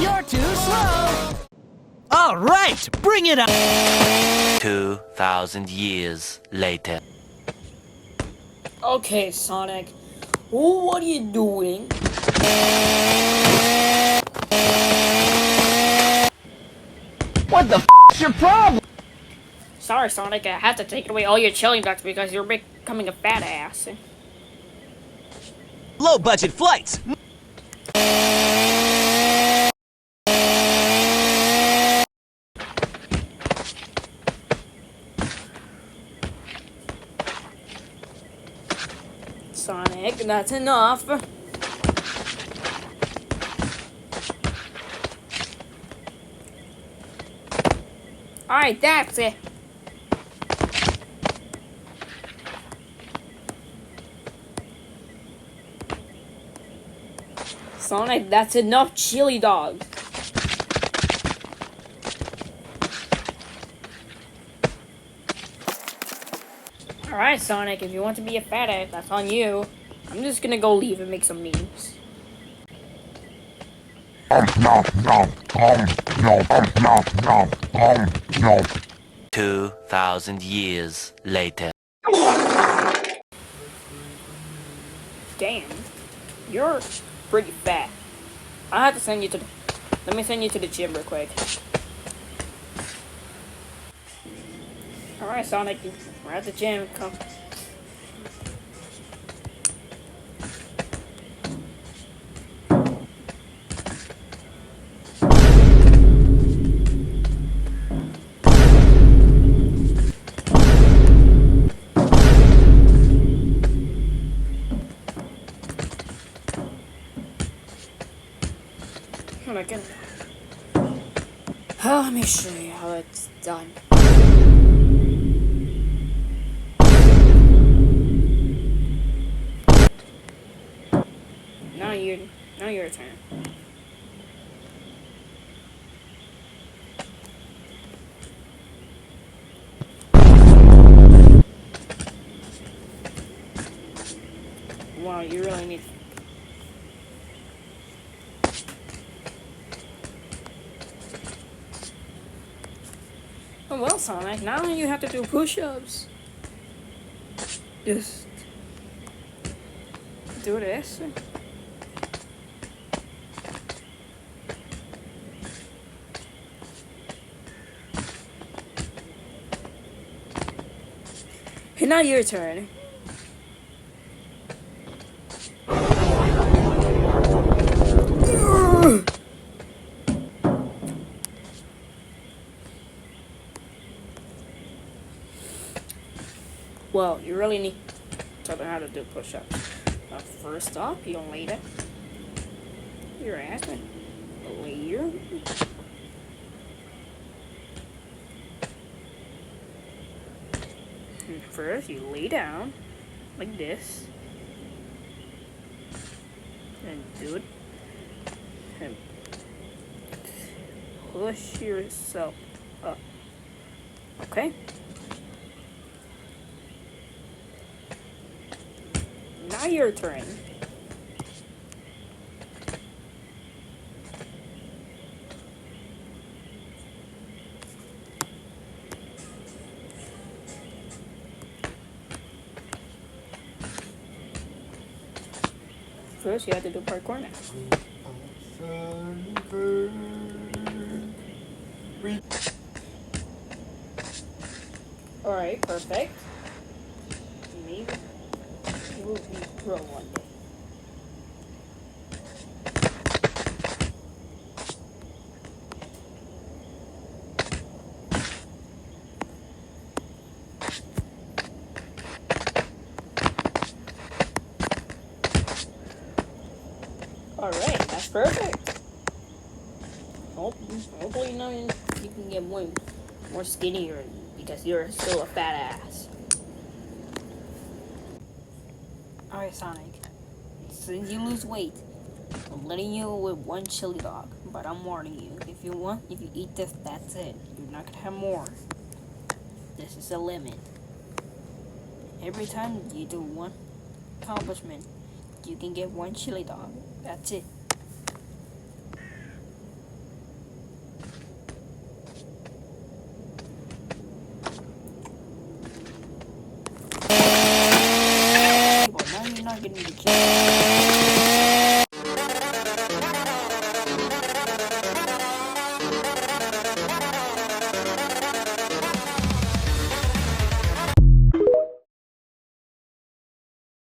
You're too slow. All right, bring it on. 2,000 years later. Okay, Sonic. What are you doing? What the is your problem? Sorry, Sonic. I had to take away all your chili dogs because you're becoming a fat ass. Low budget flights. Sonic, that's enough. Alright, that's it. Sonic, that's enough chili dogs. Alright, Sonic, if you want to be a fat ass, that's on you. I'm just gonna go leave and make some memes. No, no, no, no, no, no, no, no. 2,000 years later. Damn, you're pretty fat. I have to send you to the... Let me send you to the gym real quick. Alright, Sonic, we're at the gym. Come. Oh my goodness. Oh, let me show you how it's done. Now your turn. Wow, you really need. Oh well, Sonic, now you have to do push-ups. Just do this. And now your turn. Well, you really need to learn how to do push-ups. First off, you don't lay down. Your ass, later. First, you lay down like this, and do it, and push yourself up. Okay. Now your turn. First, you have to do parkour now. Alright, perfect. Maybe we'll be pro one day. Alright, that's perfect. Hopefully now you can get more skinnier because you're still a fat ass. Alright, Sonic. Since you lose weight, I'm letting you with one chili dog. But I'm warning you, if you eat this, that's it. You're not gonna have more. This is a limit. Every time you do one accomplishment, you can get one chili dog. That's it.